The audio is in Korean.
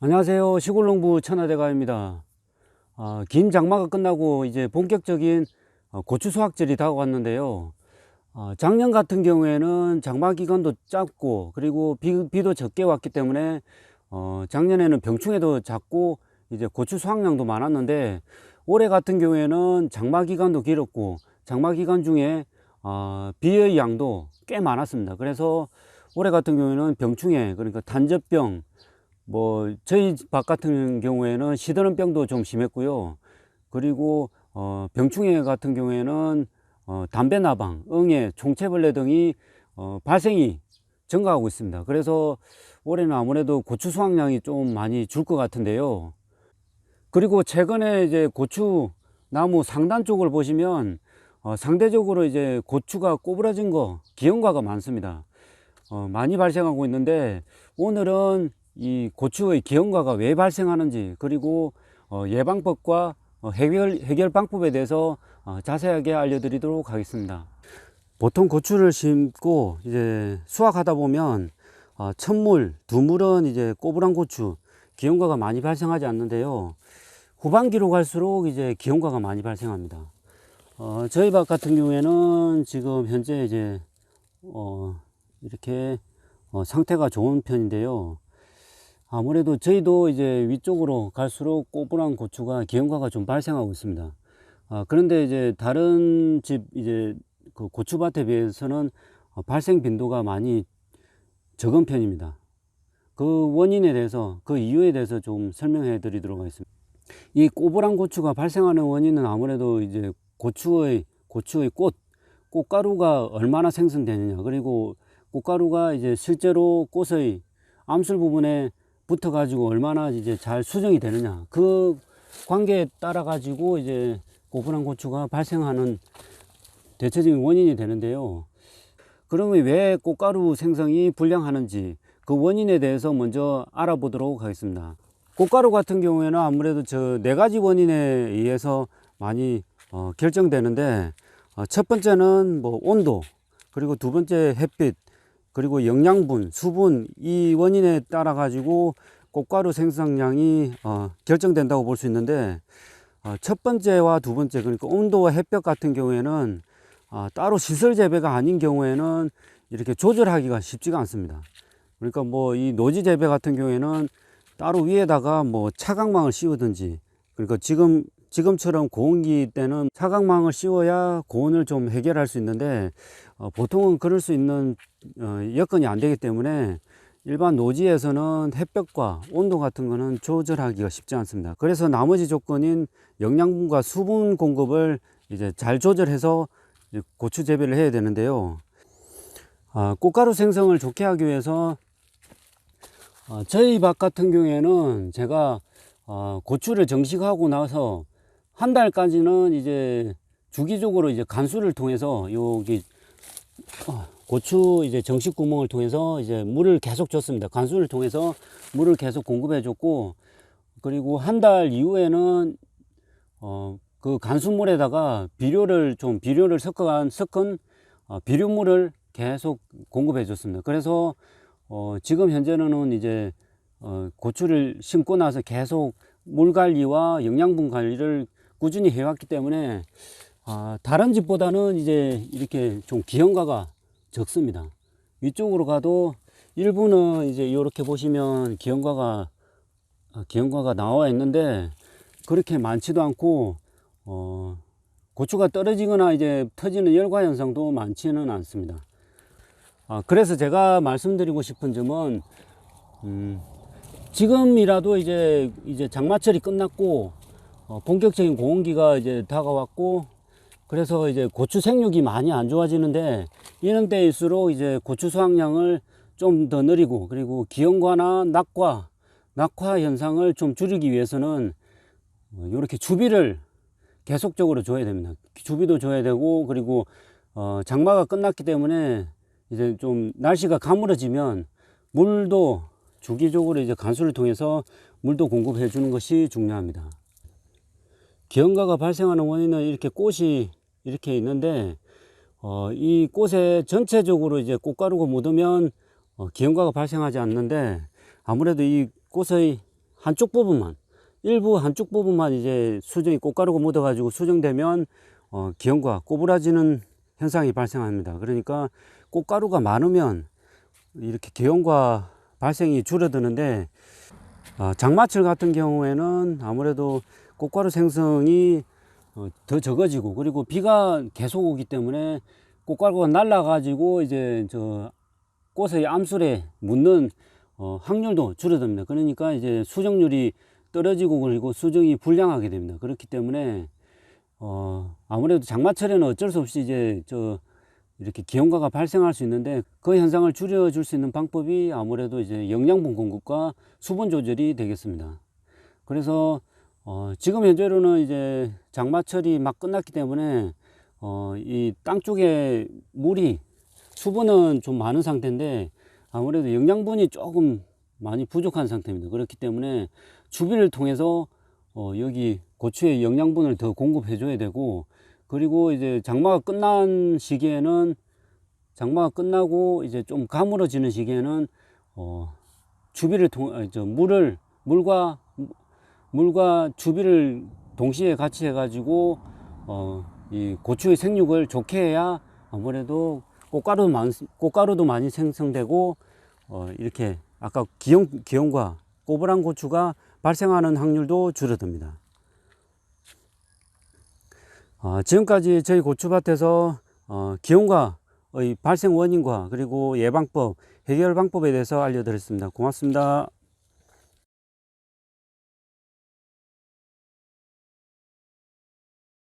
안녕하세요. 시골농부 천하대가입니다. 긴 장마가 끝나고 이제 본격적인 고추 수확절이 다가왔는데요. 작년 같은 경우에는 장마 기간도 짧고 그리고 비도 적게 왔기 때문에 작년에는 병충해도 작고 이제 고추 수확량도 많았는데, 올해 같은 경우에는 장마 기간도 길었고 장마 기간 중에 비의 양도 꽤 많았습니다. 그래서 올해 같은 경우에는 병충해, 그러니까 단접병, 뭐 저희 밭 같은 경우에는 시드름병도 좀 심했고요. 그리고 병충해 같은 경우에는 담배나방, 응애, 총채벌레 등이 발생이 증가하고 있습니다. 그래서 올해는 아무래도 고추 수확량이 좀 많이 줄 것 같은데요. 그리고 최근에 이제 고추 나무 상단 쪽을 보시면 상대적으로 이제 고추가 꼬부라진 거, 기형과가 많습니다. 많이 발생하고 있는데, 오늘은 이 고추의 기형과가 왜 발생하는지, 그리고 예방법과 해결 방법에 대해서 자세하게 알려드리도록 하겠습니다. 보통 고추를 심고 이제 수확하다 보면 첫물, 두물은 이제 꼬부랑 고추, 기형과가 많이 발생하지 않는데요. 후반기로 갈수록 이제 기형과가 많이 발생합니다. 저희 밭 같은 경우에는 지금 현재 이제 이렇게 상태가 좋은 편인데요. 아무래도 저희도 이제 위쪽으로 갈수록 꼬부랑 고추가 기형과가 좀 발생하고 있습니다. 그런데 이제 다른 집 이제 그 고추밭에 비해서는 발생 빈도가 많이 적은 편입니다. 그 원인에 대해서, 그 이유에 대해서 좀 설명해 드리도록 하겠습니다. 이 꼬부랑 고추가 발생하는 원인은 아무래도 이제 고추의 꽃가루가 얼마나 생성되느냐, 그리고 꽃가루가 이제 실제로 꽃의 암술 부분에 붙어 가지고 얼마나 이제 잘 수정이 되느냐, 그 관계에 따라 가지고 이제 꼬부랑 고추가 발생하는 대체적인 원인이 되는데요. 그러면 왜 꽃가루 생성이 불량하는지, 그 원인에 대해서 먼저 알아보도록 하겠습니다. 꽃가루 같은 경우에는 아무래도 저 네 가지 원인에 의해서 많이 결정되는데, 첫 번째는 뭐 온도, 그리고 두 번째 햇빛, 그리고 영양분, 수분, 이 원인에 따라 가지고 꽃가루 생성량이 결정된다고 볼 수 있는데, 첫 번째와 두 번째, 그러니까 온도와 햇볕 같은 경우에는 따로 시설 재배가 아닌 경우에는 이렇게 조절하기가 쉽지가 않습니다. 그러니까 뭐 이 노지 재배 같은 경우에는 따로 위에다가 뭐 차광망을 씌우든지, 그러니까 지금처럼 고온기 때는 차광망을 씌워야 고온을 좀 해결할 수 있는데, 보통은 그럴 수 있는 여건이 안 되기 때문에 일반 노지에서는 햇볕과 온도 같은 거는 조절하기가 쉽지 않습니다. 그래서 나머지 조건인 영양분과 수분 공급을 이제 잘 조절해서 고추 재배를 해야 되는데요. 꽃가루 생성을 좋게 하기 위해서 저희 밭 같은 경우에는 제가 고추를 정식하고 나서 한 달까지는 이제 주기적으로 이제 간수를 통해서 여기 고추 이제 정식 구멍을 통해서 이제 물을 계속 줬습니다. 간수를 통해서 물을 계속 공급해 줬고, 그리고 한 달 이후에는 그 간수물에다가 비료를 섞은 비료물을 계속 공급해 줬습니다. 그래서 지금 현재는 이제 고추를 심고 나서 계속 물 관리와 영양분 관리를 꾸준히 해왔기 때문에 다른 집보다는 이제 이렇게 좀 기형과가 적습니다. 위쪽으로 가도 일부는 이제 이렇게 보시면 기형과가 나와 있는데, 그렇게 많지도 않고 고추가 떨어지거나 이제 터지는 열과 현상도 많지는 않습니다. 그래서 제가 말씀드리고 싶은 점은, 지금이라도 이제 장마철이 끝났고 본격적인 고온기가 이제 다가왔고, 그래서 이제 고추 생육이 많이 안 좋아지는데, 이런 때일수록 이제 고추 수확량을 좀 더 느리고, 그리고 기형과나 낙화 현상을 좀 줄이기 위해서는 이렇게 주비를 계속적으로 줘야 됩니다. 주비도 줘야 되고, 그리고 장마가 끝났기 때문에 이제 좀 날씨가 가물어지면 물도 주기적으로 이제 간수를 통해서 물도 공급해 주는 것이 중요합니다. 기형과가 발생하는 원인은 이렇게 꽃이 이렇게 있는데, 이 꽃에 전체적으로 이제 꽃가루가 묻으면 기형과가 발생하지 않는데, 아무래도 이 꽃의 한쪽 부분만, 일부 한쪽 부분만 이제 수정이 꽃가루가 묻어가지고 수정되면 기형과 꼬부라지는 현상이 발생합니다. 그러니까 꽃가루가 많으면 이렇게 기형과 발생이 줄어드는데, 장마철 같은 경우에는 아무래도 꽃가루 생성이 더 적어지고, 그리고 비가 계속 오기 때문에 꽃가루가 날라가지고 이제 저 꽃의 암술에 묻는 확률도 줄어듭니다. 그러니까 이제 수정률이 떨어지고, 그리고 수정이 불량하게 됩니다. 그렇기 때문에 아무래도 장마철에는 어쩔 수 없이 이제 이렇게 기형과가 발생할 수 있는데, 그 현상을 줄여줄 수 있는 방법이 아무래도 이제 영양분 공급과 수분 조절이 되겠습니다. 그래서 지금 현재로는 이제 장마철이 막 끝났기 때문에 이 땅 쪽에 물이, 수분은 좀 많은 상태인데 아무래도 영양분이 조금 많이 부족한 상태입니다. 그렇기 때문에 추비를 통해서 여기 고추에 영양분을 더 공급해 줘야 되고, 그리고 이제 장마가 끝난 시기에는, 장마가 끝나고 이제 좀 가물어지는 시기에는 추비를 물과 추비를 동시에 같이 해가지고 이 고추의 생육을 좋게 해야 아무래도 꽃가루도 많이 생성되고 이렇게 아까 기형과 꼬부랑 고추가 발생하는 확률도 줄어듭니다. 지금까지 저희 고추밭에서 기형과의 발생 원인과 그리고 예방법, 해결 방법에 대해서 알려드렸습니다. 고맙습니다.